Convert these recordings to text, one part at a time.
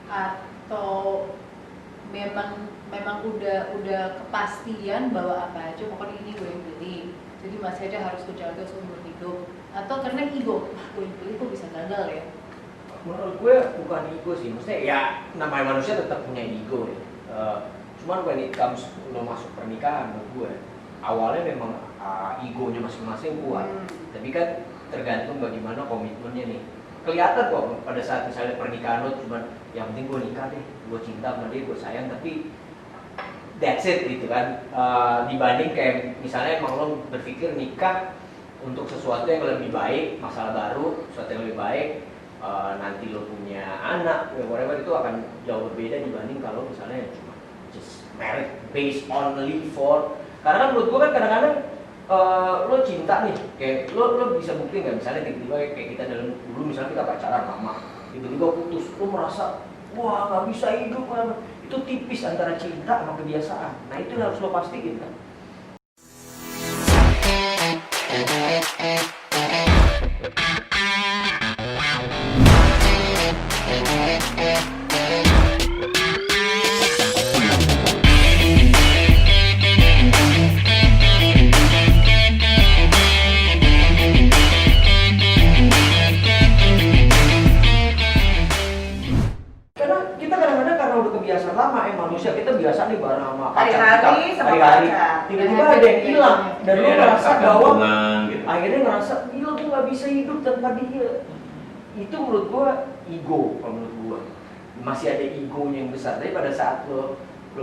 atau memang udah kepastian bahwa apa aja pokoknya ini gue yang beli, jadi masih aja harus gue jaga seumur hidup, atau karena ego, gue yang beli kok bisa gagal ya? Menurut gue bukan ego sih, maksudnya ya namanya manusia tetap punya ego ya. Cuman when it comes lo masuk pernikahan, menurut gue awalnya memang egonya masing-masing kuat, tapi kan tergantung bagaimana komitmennya nih. Kelihatan kok pada saat misalnya pernikahan lo cuman yang penting gue nikah deh, gue cinta sama dia, gue sayang, tapi that's it gitu kan. Dibanding kayak misalnya emang lo berpikir nikah untuk sesuatu yang lebih baik, masalah baru, sesuatu yang lebih baik, nanti lo punya anak, whatever, itu akan jauh berbeda dibanding kalau misalnya cuma just married based only for. Karena kan menurut gue kan kadang-kadang lo cinta nih, kayak lo bisa bukti nggak misalnya tiba-tiba kayak kita dulu misalnya kita pacaran lama, tiba-tiba putus, lo merasa wah nggak bisa hidup, itu tipis antara cinta sama kebiasaan. Nah itu yang harus lo pastiin kan. Manusia kita biasa nih bareng sama pacar kita hari-hari, tiba-tiba ada yang hilang dan lo ngerasa bahwa gitu. Akhirnya ngerasa gila gue nggak bisa hidup tanpa dia. Itu menurut gue ego, kalau menurut gue masih ada egonya yang besar. Tapi pada saat lo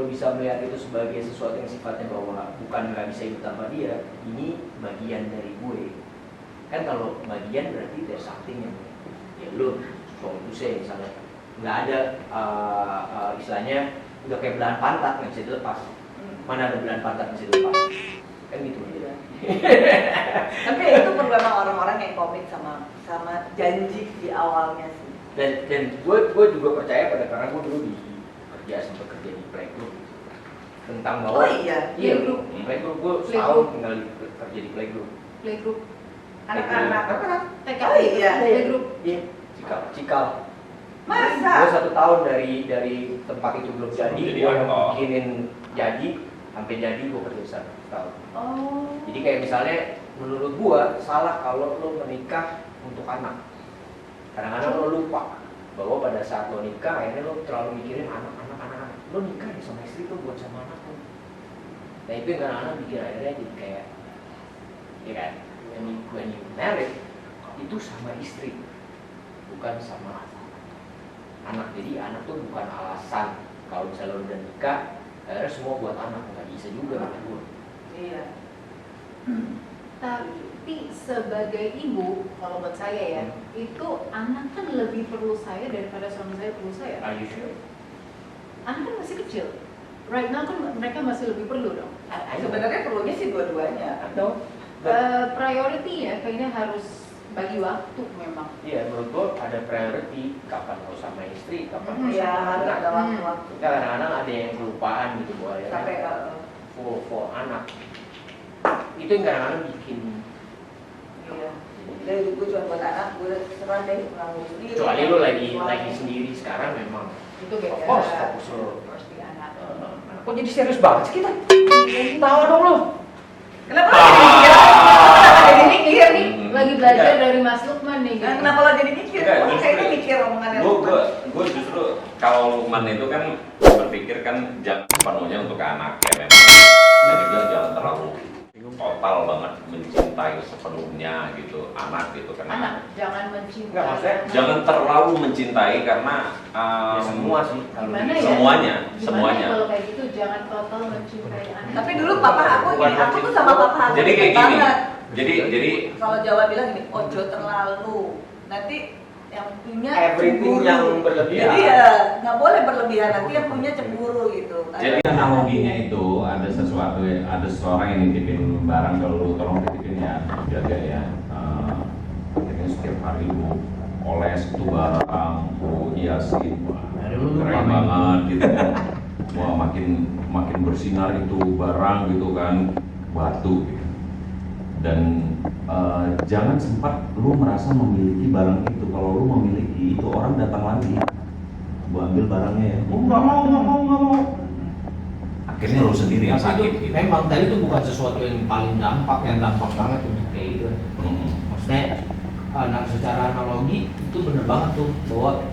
bisa melihat itu sebagai sesuatu yang sifatnya bahwa bukan nggak bisa hidup tanpa dia, ini bagian dari gue. Kan kalau bagian berarti there's something yang ya lo suami saya misalnya nggak ada istilahnya udah kayak belahan pantat nggak bisa dilepas. Mana ada belahan pantat bisa dilepas? Kan gitu aja. Tapi itu perlu memang orang-orang yang komit sama janji di awalnya sih. Dan gue juga percaya pada, karena gue dulu sempat kerja di playgroup tentang bahwa playgroup gue setahun tinggal kerja di playgroup anak-anak TK playgroup cikal. Masa? Gue 1 tahun dari tempat itu belum jadi, gue bikinin jadi, sampai jadi gue kerja 1 tahun. Jadi kayak misalnya menurut gue salah kalau lo menikah untuk anak. Kadang-kadang lo lupa bahwa pada saat lo nikah akhirnya lo terlalu mikirin anak. Lo nikah ya sama istri tuh buat sama anak lo. Nah itu yang kadang-kadang bikin akhirnya jadi kayak, ya kan, when you married itu sama istri, bukan sama anak. Jadi anak tuh bukan alasan. Kalau misalnya lo udah nikah, akhirnya semua buat anak, nggak bisa juga menurut gue. Iya. Tapi sebagai ibu, kalau buat saya ya, itu anak kan lebih perlu saya daripada suami saya perlu saya. Are you sure? Anak kan masih kecil. Right now kan mereka masih lebih perlu dong. Sebenarnya perlunya sih dua-duanya. Atau priority ya kayaknya harus bagi waktu memang. Iya, menurut gue ada priority, kapan mau sama istri, kapan mau Iya, sama harus anak. ada waktu-waktu. Kadang-kadang ada yang kelupaan gitu buat ya. Sampai for anak. Itu yang kadang-kadang bikin. iya. Jadi gue cuma buat anak, gue serah deh ngurus diri. Kecuali lo lagi sendiri sekarang memang. Itu beda. Fokus lo. Harus di anak. Kok jadi serius banget sih kita? Tawa dong lo. Kenapa lo jadi mikir nih? Lagi belajar dari Mas Lukman nih. Nah, kenapa lo jadi mikir? Kok kayaknya mikir omongannya Lukman? Gue justru kalau Lukman itu kan berpikir kan jangan sepenuhnya untuk anak ya memang. Dan juga jangan terlalu total banget mencintai sepenuhnya gitu anak gitu kan. Anak jangan mencintai. Enggak, maksudnya Jangan terlalu mencintai karena ya semua sih. Gimana ya? Semuanya. Kalau kayak gitu jangan total mencintai anak. Tapi dulu papa aku gini, aku tuh sama papa aku Jadi kayak gini. banget. Jadi Kalau Jawa bilang gini, ojo terlalu. Nanti yang punya Everything cemburu. yang berlebihan. Iya, nggak boleh berlebihan. Nanti yang punya cemburu gitu. Jadi analoginya itu ada sesuatu, ada seseorang yang nitipin barang ke lu, tolong titipin ya, jaga ya. Akhirnya setiap hari lu oles itu barang, lu hiasin, keren banget gitu kan. Wah makin bersinar itu barang gitu kan, batu gitu. Dan jangan sempat lu merasa memiliki barang itu. Kalau lu memiliki itu, orang datang lagi buat ambil barangnya ya. Oh nggak mau. Akhirnya lo sendiri yang sakit gitu. Memang tadi itu bukan sesuatu yang paling gampang banget untuk kayak gitu. Maksudnya secara analogi itu bener banget tuh bahwa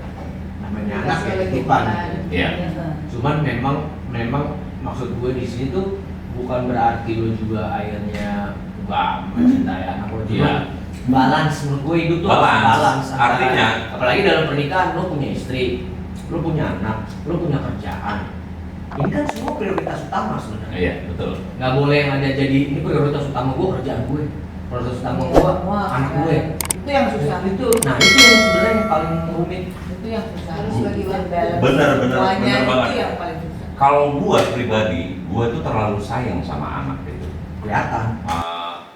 namanya anak ya titipan. Iya. Cuman memang maksud gue di sini tuh bukan berarti lo juga akhirnya nggak mencintai anak lo. Iya. Balance menurut gue hidup tuh balance. Artinya Apalagi dalam pernikahan lo punya istri, lo punya anak, lo punya kerjaan. Ini kan semua prioritas utama sebenarnya. iya betul. Nggak boleh yang ada jadi ini prioritas utama gue kerjaan gue, prioritas utama gue anak gue. Itu yang susah. Itu yang sebenarnya yang paling rumit. Itu yang susah. Harus bagi-bagi. Bener Semuanya banget. itu yang paling susah. Kalau gua pribadi, gua tuh terlalu sayang sama anak itu. Kelihatan.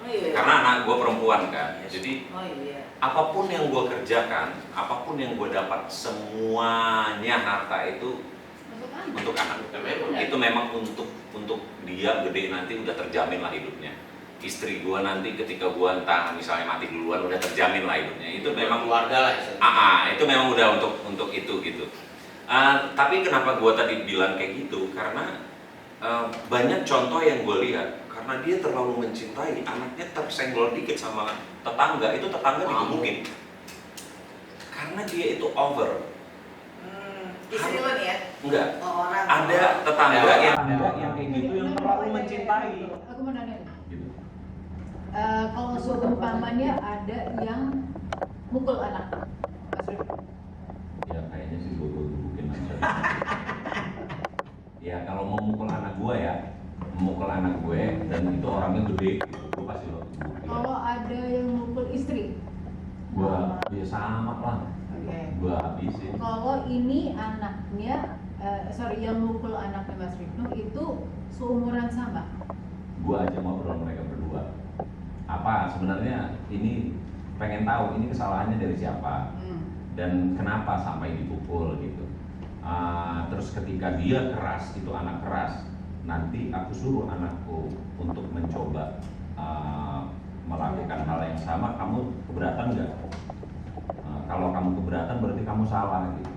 Karena anak gua perempuan kan, jadi Oh iya. apapun yang gua kerjakan, apapun yang gua dapat, semuanya harta itu untuk anak. Itu memang untuk dia gede nanti udah terjamin lah hidupnya. Istri gua nanti ketika gua entah misalnya mati duluan udah terjamin lah hidupnya. Itu memang keluarga lah. itu memang udah untuk itu gitu. Tapi kenapa gua tadi bilang kayak gitu? Karena banyak contoh yang gua lihat karena dia terlalu mencintai anaknya tersenggol dikit sama tetangga, itu tetangga digebukin. Karena dia itu over. Istri lo nih ya? Enggak. Oh, orang. Ada tetangga yang kayak gitu yang terlalu mencintai. Aku mau nanya nih. Gitu. Kalau seumpamanya ada yang mukul anak, Mas Rif. Ya kayaknya sih gue gebukin aja. Ya kalau mau mukul anak gue ya, memukul anak gue dan itu orangnya gede, gitu. Gue pasti lo gebukin. Kalau ada yang mukul istri, Gue ya sama lah. oke. Gue habisin. Kalau ini anaknya, yang mukul anaknya Mas Rifnu itu seumuran sama. Gue aja ngobrol mereka berdua. Apa sebenarnya ini pengen tahu ini kesalahannya dari siapa dan kenapa sampai dipukul gitu. Terus ketika dia keras, itu anak keras, nanti aku suruh anakku untuk mencoba melakukan hal yang sama. Kamu keberatan nggak? Kalau kamu keberatan berarti kamu salah gitu.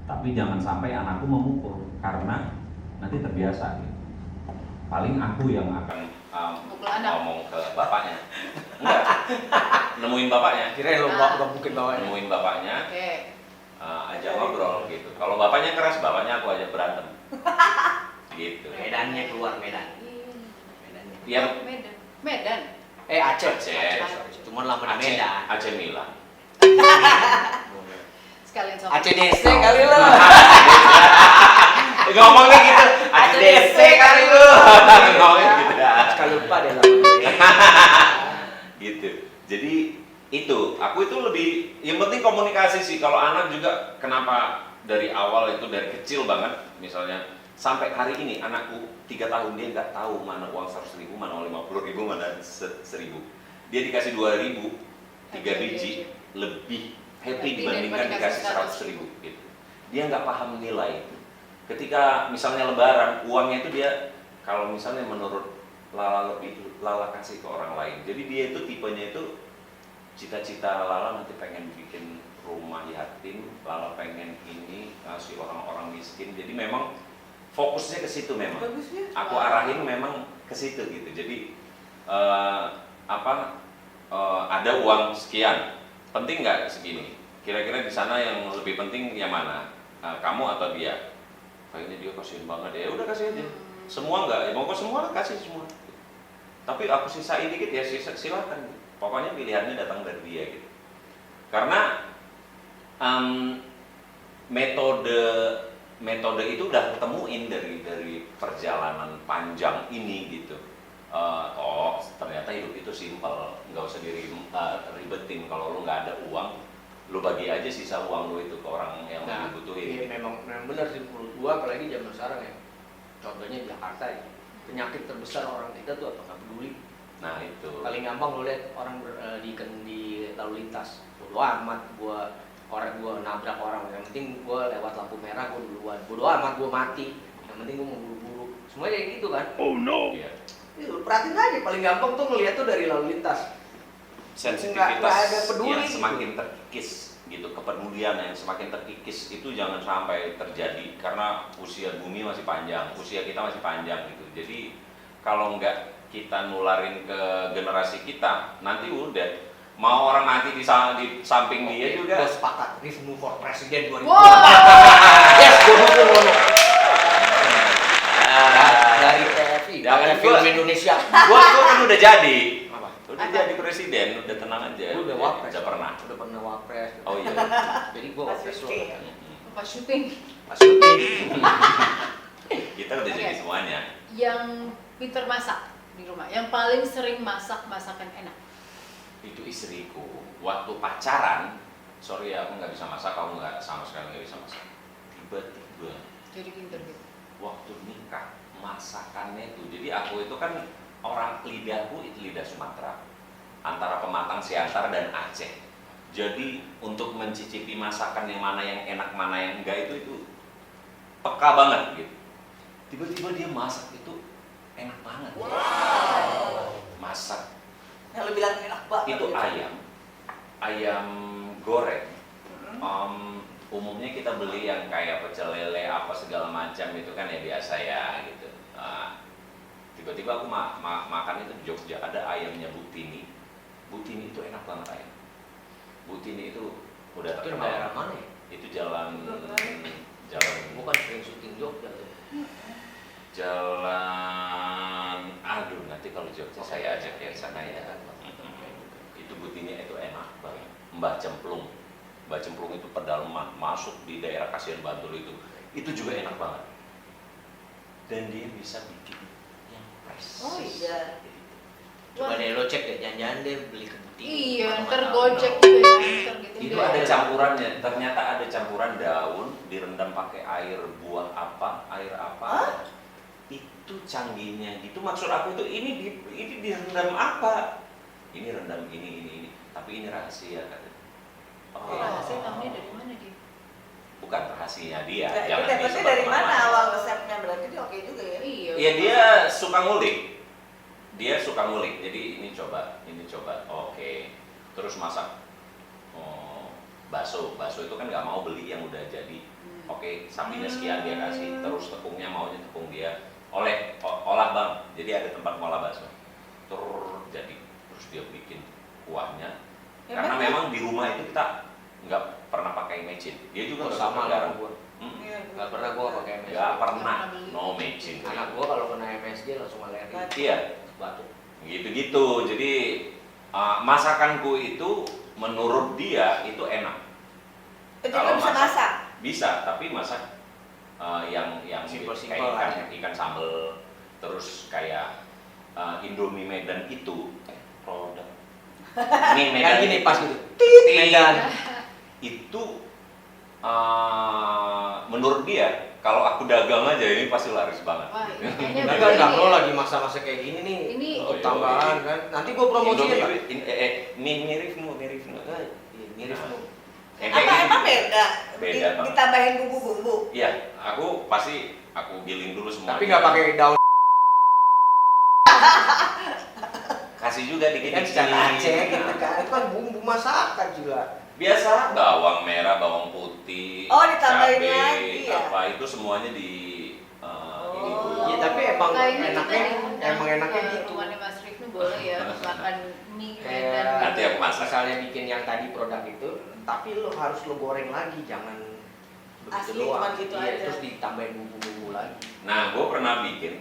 Tapi jangan sampai anakku memukul karena nanti terbiasa gitu. Paling aku yang akan Mukul anak. ngomong ke bapaknya. Enggak. Nemuin bapaknya. Kirain lo mungkin bawanya. Nemuin bapaknya. Oke. Ajak ngobrol gitu. Kalau bapaknya keras, bapaknya aku ajak berantem. Gitu. Medannya keluar Medan. Ya, Medan. Aceh. Aceh. Cuman lama di Medan. Aceh Mila. Sekalian sama ACDC kali lo. Ngomongnya gitu. ACDC kali lo. Ngomongnya gitu. Sekali lupa deh lah. Gitu. Jadi itu, aku itu lebih yang penting komunikasi sih. Kalau anak juga kenapa dari awal itu dari kecil banget, misalnya sampai hari ini anakku 3 tahun dia nggak tahu mana uang 100.000, mana uang 50.000, mana 1.000. Dia dikasih 2.000, 3 biji lebih happy dibandingkan dikasih 100.000 gitu. Dia nggak paham nilai itu. Ketika misalnya lebaran, uangnya itu dia kalau misalnya menurut Lala kasih ke orang lain. Jadi dia itu tipenya itu cita-cita Lala nanti pengen bikin rumah yatim, Lala pengen ini kasih orang-orang miskin. Jadi memang fokusnya ke situ memang. Bagusnya. Aku arahin memang ke situ gitu. Jadi ada uang sekian, penting nggak segini? Kira-kira di sana yang lebih penting yang mana? Kamu atau dia? Kayaknya dia kasihin banget ya. Udah kasih aja. Semua nggak? Ya mau semua kasih semua. Tapi aku sisain dikit ya silakan. Pokoknya pilihannya datang dari dia gitu. Karena metode itu udah ketemuin dari perjalanan panjang ini gitu. Ternyata hidup itu simpel, nggak usah ribetin. Kalau lu nggak ada uang, lu bagi aja sisa uang lu itu ke orang yang lebih butuhin. Iya, memang benar sih menurut gua, apalagi zaman sekarang ya. Contohnya di Jakarta ya, penyakit terbesar orang kita tuh apa? Nggak peduli. Nah itu. Paling gampang lo lihat orang di lalu lintas. Bodo amat gua nabrak orang, yang penting gua lewat lampu merah gua duluan. Bodo amat gua mati, yang penting gua mau buru-buru. Semuanya kayak gitu kan. Oh no. Iya. Lu perhatiin aja, paling gampang tuh ngeliat tuh dari lalu lintas. Sensitivitas Nggak ada peduli yang gitu. semakin terkikis. gitu. Kepedulian yang semakin terkikis itu jangan sampai terjadi karena usia bumi masih panjang, usia kita masih panjang gitu. Jadi kalau nggak kita nularin ke generasi kita, nanti udah mau orang mati di samping dia juga. Gue sepakat, Rifnu for Presiden 2024. Wow. Yes, gue dukung. Dari TVI, Jangan dari film gua- Indonesia. Gua kan udah jadi. Apa? Udah jadi presiden, udah tenang aja. Gue udah wapres. Udah pernah. Udah pernah wapres. Oh iya. Jadi gue Pas wapres syuting. doang. Pas syuting. Pas syuting. Kita udah jadi Oke. semuanya. Yang Peter masak di rumah, yang paling sering masak masakan enak. Itu istriku. Waktu pacaran, sorry ya aku nggak bisa masak, kamu nggak sama sekali nggak bisa masak. Tiba-tiba Jadi pinter gitu. waktu nikah masakannya itu, jadi aku itu kan orang lidahku itu lidah Sumatera, antara Pematang Siantar dan Aceh. Jadi untuk mencicipi masakan yang mana yang enak mana yang enggak itu peka banget gitu. Tiba-tiba dia masak itu enak banget. Masak Yang lu bilang enak banget. itu ayam goreng. Umumnya kita beli yang kayak pecel lele apa segala macam itu kan ya biasa ya gitu. Tiba-tiba aku makan itu di Jogja, ada ayamnya Bu Tini. Bu Tini itu enak banget ayam. Bu Tini itu udah Itu terkenal. daerah mana ya? Itu jalan Bukan sering syuting Jogja tuh. jalan aduh nanti kalau Jogja saya ajak ya sana ya. Itu Bu Tini itu enak banget. Mbah Cemplung itu pedalaman masuk di daerah Kasihan Bantul itu juga enak banget. Dan dia bisa bikin yang fresh. Oh iya. Coba deh lo cek deh, jangan-jangan deh beli ke butik. Iya, ntar Gojek juga ya, ntar gitu. Itu ada campurannya, ternyata ada campuran daun direndam pakai air buah apa, air apa. Hah? Itu canggihnya gitu. Maksud aku tuh ini direndam apa? Ini rendam ini. Tapi ini rahasia katanya. Oh, rahasia tahunya dari mana gitu? Bukan rahasia dia. Nah, jangan itu dapetnya disebar dari mana kemana-mana. awal resepnya? Berarti dia oke juga ya? Iya. Iya dia suka ngulik. Jadi ini coba. Oke. Terus masak bakso itu kan nggak mau beli yang udah jadi. Oke, sapinya sekian dia kasih. Terus tepungnya maunya tepung dia. Olah bang. Jadi ada tempat ngolah bakso. Terus dia bikin kuahnya. Ya, Karena betul. memang di rumah itu kita nggak pernah pakai mecin. Dia juga nggak sama pakai lah garam. gue. Mm. Iya. Gak pernah gue pakai MSG. Nggak pernah. Nggak pernah beli. No mecin. Anak gue kalau kena MSG langsung alergi. Iya. Batuk. Gitu-gitu. Jadi masakanku itu menurut dia itu enak. Itu Kalau juga bisa masak. Bisa, tapi masak yang Simpel-simpel kayak aja. ikan sambal, terus kayak Indomie Medan itu produk. Ini Medan Kayak gini pas gitu. Medan Medan. itu menurut dia kalau aku dagang aja ini pasti laris banget. Wah, ini kayaknya Enggak, begini enggak, lo ya. lagi masa-masa kayak gini nih. Ini Oh, tambahan kan. Nanti gue promosiin lah. mirip nu. Mirip lu. Yang kayak Apa gini. emang beda? Beda, Bang. Ditambahin bumbu-bumbu. Iya, aku pasti giling dulu semua. Tapi nggak pakai daun Kasih juga dikit kan ikan Aceh gitu kan. Itu kan bumbu masakan juga. Biasa bawang merah, bawang putih, Oh, ditambahin cabai, lagi ya? apa itu semuanya di ini Oh. dulu. Iya, tapi emang kayaknya enaknya kita diundang emang enaknya ke gitu. rumahnya Mas Rifnu boleh ya makan mie Kayak Medan. Nanti aku masak. misalnya bikin yang tadi produk itu, tapi lo harus lo goreng lagi, jangan begitu Asli doang. cuma gitu Iya, aja. terus ditambahin bumbu-bumbu lagi. Nah, gue pernah bikin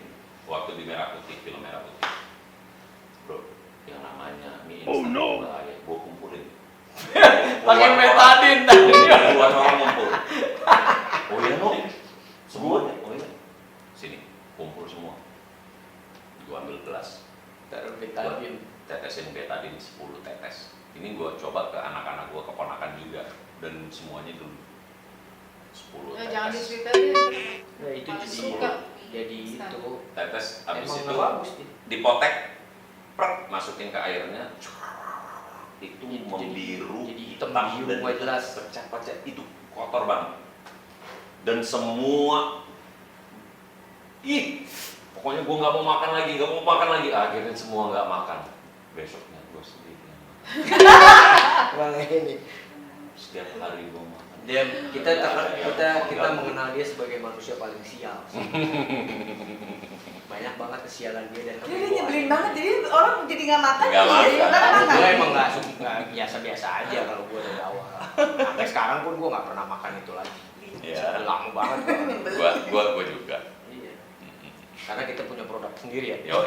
waktu di Merah Putih, film Merah Putih. Bro, yang namanya mie instan gue kumpulin. Pakai Puluhan betadin orang. tadi. Puluhan orang ngumpul. Oh iya no, semuanya. Oh iya, sini kumpul semua. Gue ambil gelas, Taruh gue betadin. tetesin betadin 10 tetes. Ini gue coba ke anak-anak gue, keponakan juga, dan semuanya dulu 10 Ya, jangan tetes. diceritain. Nah, itu Paling jadi suka jadi instan. itu Tetes, habis emang itu nggak bagus sih. dipotek, prek, masukin ke airnya, itu Jadi- membiru, jadi hitam hitam biru, dan nggak jelas. pecah-pecah, itu kotor banget. Dan semua, pokoknya gue nggak mau makan lagi, akhirnya semua nggak makan. Besoknya gue sendiri yang makan. Bang ini. Setiap hari gue makan. Kita mengenal dia sebagai manusia paling sial. Banyak banget kesialan dia dan Jadi dia nyebelin banget, jadi orang jadi nggak makan. Nggak makan. jadi orang makan. Gue emang nggak biasa-biasa aja kalau gue dari awal. Sampai sekarang pun gue nggak pernah makan itu lagi. Ya. Lama banget. Gua juga. Iya. Karena kita punya produk sendiri ya. Yo.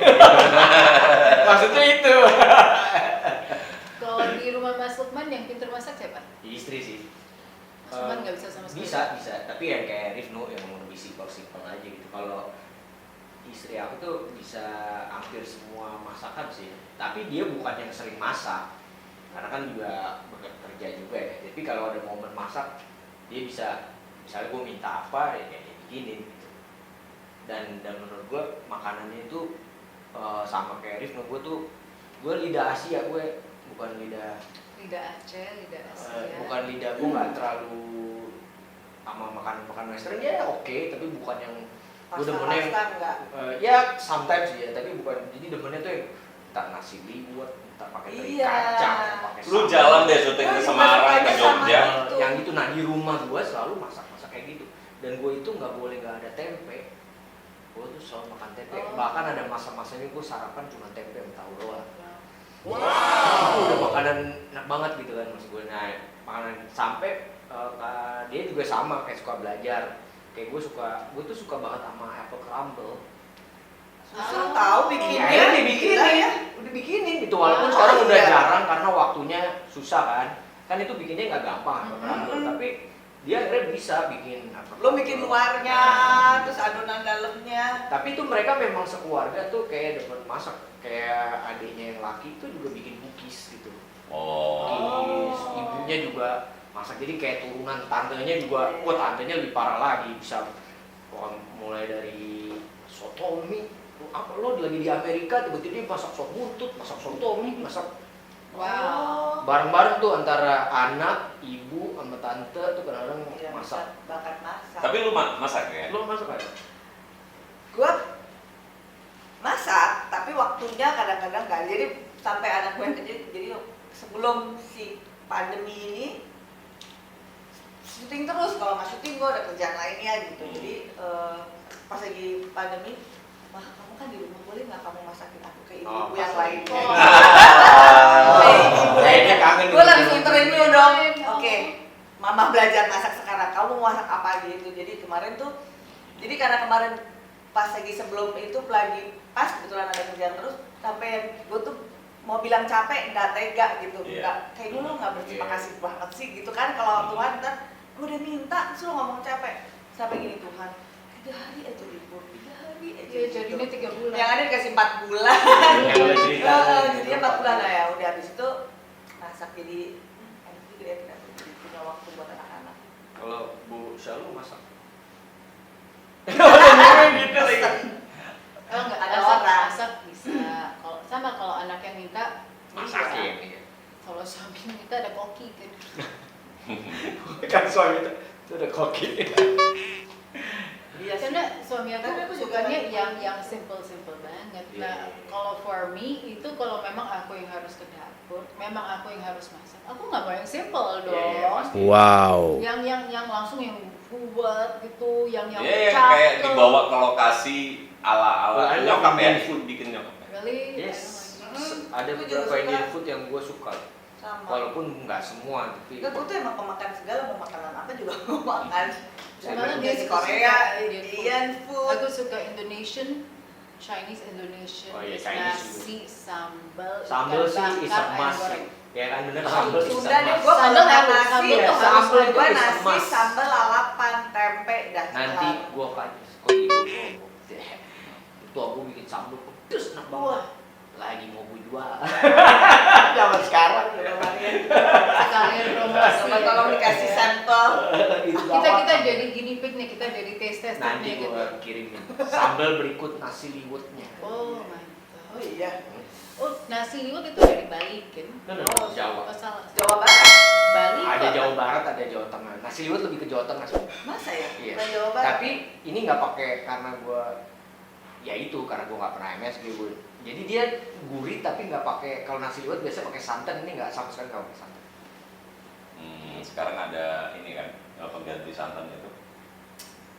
Maksudnya itu. Kalau di rumah Mas Lukman yang pintar masak siapa? Istri sih. Mas Lukman nggak bisa sama sekali. Bisa. Tapi yang kayak Rifno yang lebih simpel aja gitu. Kalau istri aku tuh bisa hampir semua masakan sih. Tapi dia bukan yang sering masak. Karena kan juga bekerja juga ya. Tapi kalau ada momen masak, dia bisa, misalnya gue minta apa, ya dia bikinin gitu. Dan menurut gue makanannya itu sama kayak Rifno, gue lidah Asia, gue bukan lidah Aceh, lidah Asia. bukan lidah gue nggak terlalu sama makan western ya oke, tapi bukan yang gue demennya Pasta enggak. ya sometimes ya, tapi bukan, jadi demennya tuh yang entar nasi liwet, entar pakai teri Iya. kacang, pakai Lu sambal. jalan deh syuting ke Semarang, ke Jogja. Itu. Yang itu, nah di rumah gue selalu masak kayak gitu, dan gue itu nggak boleh nggak ada tempe. Gue tuh selalu makan tempe, Oh. bahkan ada masa-masanya gue sarapan cuma tempe sama tahu doang. Wow. Itu udah makanan enak banget gitu kan maksud gue. Nah, makanan sampai dia juga sama kayak suka belajar. Kayak gue tuh suka banget sama apple crumble. Susah tahu bikinnya. Iya, dibikinin. Gila ya, udah bikinin. Itu walaupun Ah, sekarang udah iya. jarang karena waktunya susah kan. Kan itu bikinnya nggak gampang apple crumble, Mm-mm. tapi dia akhirnya bisa bikin apple Lo bikin crumble. luarnya, terus adonan dalamnya. Tapi itu mereka memang sekeluarga tuh kayak demen masak. Kayak adiknya yang laki itu juga bikin cookies gitu. Oh. Cookies, ibunya juga masak, jadi kayak turunan tantenya juga, wah tantenya lebih parah lagi, bisa mulai dari sotomi, lo lagi di Amerika tiba-tiba masak sop buntut, masak sotomi, masak Wow. bareng-bareng tuh antara anak, ibu, sama tante tuh kadang-kadang Iya, masak. bakat masak. Tapi lu masak ya? Lo masak apa? Gue masak, tapi waktunya kadang-kadang nggak. Jadi sampai anak gue yang kecil, jadi sebelum si pandemi ini syuting terus. Kalau nggak syuting gue ada kerjaan lainnya gitu. Jadi pas lagi pandemi, wah kamu kan di rumah, boleh nggak kamu masakin aku ke ibu yang masak. lainnya? Kayaknya kangen Gue gitu. langsung interview dong. Keren, Oke, mama belajar masak sekarang. Kamu mau masak apa gitu? Jadi kemarin tuh, jadi karena kemarin pas lagi sebelum itu lagi pas kebetulan ada kerjaan terus, sampai gue tuh mau bilang capek nggak tega gitu, Iya. nggak kayak dulu nggak berterima Iya. kasih banget sih gitu kan. Kalau Tuhan ntar gue udah minta terus lo ngomong capek, sampai gini Tuhan 3 hari aja libur, 3 hari aja. Iya, jadinya 3 bulan. Yang ada dikasih 4 bulan. Yang udah cerita. Jadinya 4 bulan lah ya. Udah habis itu masak, jadi enak juga ya, tidak punya waktu buat anak-anak. Kalau Bu Syalu masak. Oh enggak, Ada masak, orang. masak bisa. Kalau anak yang minta Masakin. bisa. Kalau suami minta ada koki kan. Kan suami itu udah koki. Iya sih. Karena suami Tapi aku aku juga sukanya lagi yang simple banget. Iya. Nah, kalau for me itu kalau memang aku yang harus ke dapur, memang aku yang harus masak. Aku nggak mau yang simple dong. Iya, pasti. Wow. Yang langsung yang buat gitu, yang Iya, yang kayak dibawa ke lokasi ala-ala I love nyokap ya, Indian food bikin nyokap. Really? Yes. Hmm, Ada aku juga beberapa suka. Indian food yang gue suka. Sama. Walaupun nggak semua, tapi Enggak, gue tuh emang pemakan segala, mau makanan apa juga mau makan. Malah dia Dari suka Korea, Indian food. Indian food. Aku suka Indonesian, Chinese Indonesian, Oh iya, is Chinese nasi, sambal, sambal ikan sih is a bakar, ayam must. goreng. Ya kan bener Oh, sambal is a Sunda deh, must. gue Sambal kalau harus, nasi, sambal tuh harus sambal ada. gue Itu is a nasi, must. sambal lalapan, tempe, dan Nanti gue akan kok ibu itu aku bikin sambal pedes enak banget. Lagi mau gue jual. Zaman sekarang Sekalian promosi. Coba tolong dikasih sampel. Itu Kita gawat. jadi guinea pig nih, kita jadi taste tester Nanti nih gitu. gue kirimin sambal berikut nasi liwetnya. Oh mantap. Oh iya, Oh nasi liwet itu dari Bali kan? Oh, Jawa. Oh salah. Jawa Barat. Bali. Ada apa? Jawa Barat, ada Jawa Tengah. Nasi liwet lebih ke Jawa Tengah sih. Masa ya? Iya. Bukan Jawa Barat. Tapi ini nggak pakai karena gue, ya itu karena gue nggak pernah MSG gue. Jadi dia gurih tapi nggak pakai, kalau nasi liwet biasanya pakai santan, ini nggak sama sekali nggak pakai santan. sekarang ada ini kan pengganti santan itu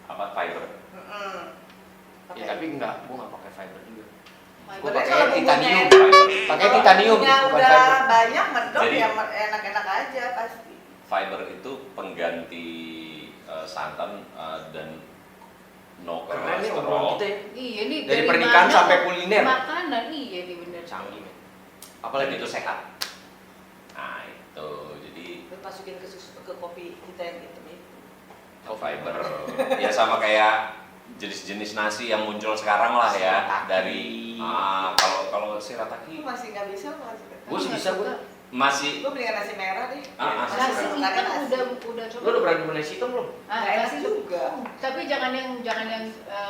apa fiber. Ya tapi enggak, gua nggak pakai fiber juga. Gua Fibernya pakai kalau titanium. bumbunya- Pakai kalau titanium, bumbunya bukan udah fiber. banyak mendok Jadi- ya enak-enak aja pasti. Fiber itu pengganti santan dan no Keren nih obrolan kolesterol. kita ya. Iya nih Dari pernikahan mana sampai kok kuliner. Makanan iya nih bener. Canggih, men. Apalagi Apalagi itu sehat. Nah itu jadi Terus masukin ke susu ke kopi kita yang hitam itu. fiber ya sama kayak jenis-jenis nasi yang muncul sekarang lah ya Shirataki. dari kalau shirataki Aku masih nggak bisa masih. Gua sih bisa, gua. masih Gue belikan nasi merah deh. Nasi Nasi merah. hitam udah coba. Lu udah pernah beli nasi hitam belum? Nggak enak nasi juga. Tapi jangan yang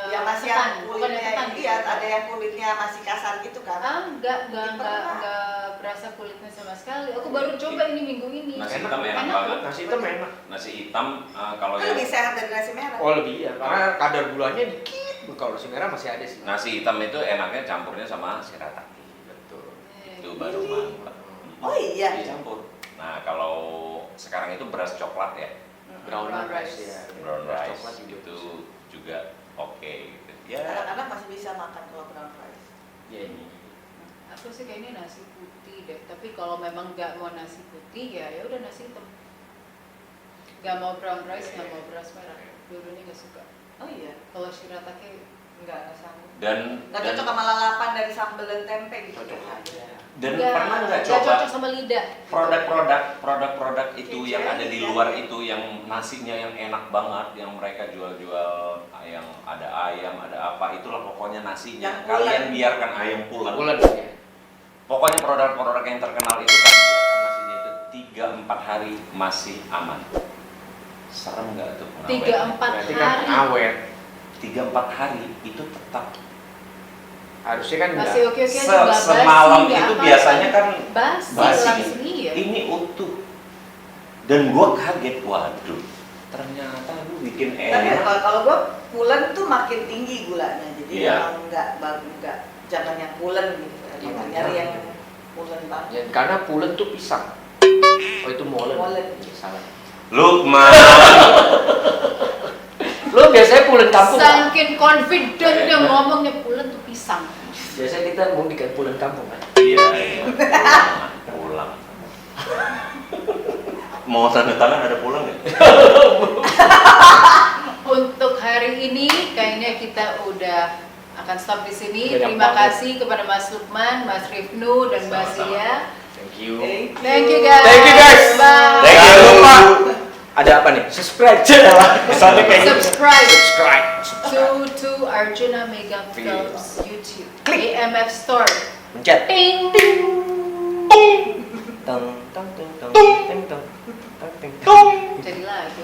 Yang masih ketan, yang bukan yang kulitnya ketan. lihat ada yang kulitnya masih kasar gitu kan. Enggak Pernah. berasa kulitnya sama sekali. Aku baru coba ini minggu ini. Nasi Enak. hitam enak Enak. banget. Nasi hitam enak. Nasi hitam kalau Kan yang lebih sehat dari nasi merah. Oh lebih ya, karena kadar gulanya dikit. Kalau nasi merah masih ada sih. nasi hitam itu enaknya campurnya sama shirataki. Betul. Itu baru mantap. Oh iya. Dicampur. Nah kalau sekarang itu beras coklat ya, Brown Brown rice rice. ya. brown rice Coklat itu juga oke. Gitu. Ya Anak-anak masih bisa makan kalau brown rice. Ya ini. Aku sih kayaknya nasi putih deh. Tapi kalau memang nggak mau nasi putih ya udah nasi hitam. Nggak mau brown rice, nggak mau beras merah. Dua-duanya nggak suka. Oh iya. Kalau shirataki Enggak sanggup. dan Nggak dan, cocok sama lalapan dari sambal dan tempe gitu. Cocok aja. dan pernah nggak coba cocok sama lidah. produk-produk itu Kayak yang ada di jelly, luar kan? itu yang nasinya yang enak banget yang mereka jual-jual yang ada ayam ada apa itulah pokoknya nasinya Yang kalian pulen. biarkan ayam pulen Bulan ya. pokoknya produk-produk yang terkenal itu kan biarkan nasinya itu 3-4 hari masih aman serem nggak tuh pengawet? 3-4 Berarti kan hari. awet. 3-4 hari itu tetap Harusnya kan enggak. Masih oke-oke aja nggak basi, semalam nggak itu apa-apa. biasanya kan basi, basi. langsung iya. ini utuh dan gua kaget waduh ternyata lu bikin Tapi enak kalau gue pulen tuh makin tinggi gulanya. Jadi Iya. emang nggak bagus nggak. Jangan yang pulen gitu. Iya, Emang nyari iya. yang pulen banget. Ya, karena pulen tuh pisang. Oh itu molen. Molen. Ya, salah. Lukman Lo biasanya pulen kampung kan? Saking confident dia ngomongnya pulen tuh pisang. Biasanya kita mau bikin pulen kampung kan? iya pulang mau tanda tangan ada pulang ya Untuk hari ini kayaknya kita udah akan stop di sini. Banyak Terima banget. kasih kepada Mas Lukman, Mas Rifnu dan Mbak Sama-sama. Sia. Thank you. Thank you guys. Thank you, guys. Bye. Thank you. Jangan lupa ada apa nih? Subscribe channel. Sampai kayak gitu. Subscribe Subscribe. to Arjuna Mega Films YouTube. AMF Store. Pencet. Ting ting. Teng teng teng teng teng teng teng teng. Jadi lagi.